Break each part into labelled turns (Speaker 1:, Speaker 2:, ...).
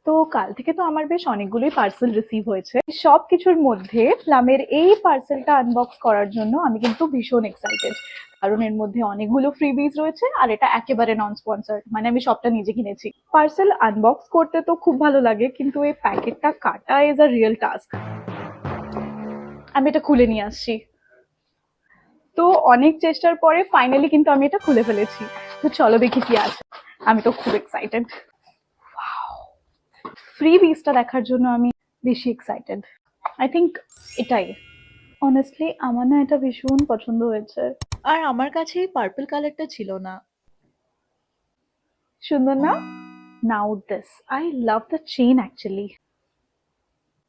Speaker 1: তো কাল থেকে তো আমার বেশ অনেকগুলোই পার্সেল রিসিভ হয়েছে। সবকিছুর মধ্যে প্লামের এই পার্সেলটা আনবক্স করার জন্য আমি কিন্তু ভীষণ এক্সাইটেড, কারণ এর মধ্যে অনেকগুলো ফ্রিবিজ রয়েছে আর এটা একেবারে নন স্পন্সার্ড, মানে আমি সবটা নিজে কিনেছি। পার্সেল আনবক্স করতে তো খুব ভালো লাগে, কিন্তু এই প্যাকেটটা কাটা ইজ আ রিয়েল টাস্ক। আমি এটা খুলে নিয়ে আসছি। তো অনেক চেষ্টার পরে ফাইনালি কিন্তু আমি এটা খুলে ফেলেছি। তো চলো দেখি কি আছে। আমি তো খুব এক্সাইটেড। ফ্রি বিচটা দেখার জন্য আমি বেশি এক্সাইটেড। আই থিঙ্ক এটাই। অনেস্টলি আমার না এটা ভীষণ পছন্দ হয়েছে।
Speaker 2: আর আমার কাছে এই পার্পল কালারটা ছিল না।
Speaker 1: সুন্দর না? Now this, I love the chain actually.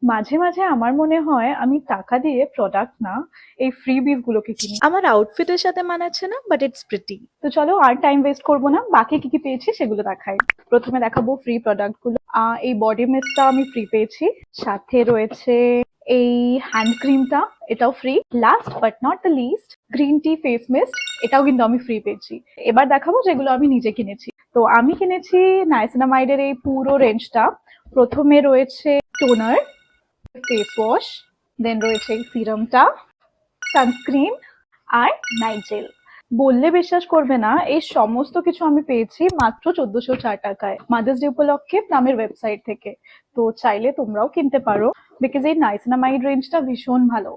Speaker 1: মাঝে মাঝে আমার মনে হয় আমি টাকা দিয়ে প্রোডাক্ট না, এই ফ্রি বিচ গুলোকে কিনি।
Speaker 2: আমার আউটফিটের সাথে মানাচ্ছে না, বাট ইটস প্রিটি।
Speaker 1: তো চলো আর টাইম ওয়েস্ট করবো না, বাকি কি কি পেয়েছি সেগুলো দেখাই। প্রথমে দেখাবো ফ্রি প্রোডাক্ট গুলো। এই বডি মিস্টটা আমি ফ্রি পেয়েছি, সাথে রয়েছে এই হ্যান্ড ক্রিমটা, এটাও free. Last but not the least, green tea face mist, এটাও কিন্তু আমি ফ্রি পেয়েছি। এবার দেখাবো যেগুলো আমি নিজে কিনেছি। তো আমি কিনেছি নাইসিনামাইডের এই পুরো রেঞ্জটা। প্রথমে রয়েছে টোনার, ফেস ওয়াশ, দেন রয়েছে এই সিরামটা, সানস্ক্রিন আর নাইট জেল। বললে বিশ্বাস করবে না, এই সমস্ত কিছু আমি পেয়েছি মাত্র 1404 টাকায়, মাদার্স ডে উপলক্ষে প্লামের ওয়েবসাইট থেকে। তো চাইলে তোমরাও কিনতে পারো, বিকজ এই নাইসিনামাইড রেঞ্জটা ভীষণ ভালো।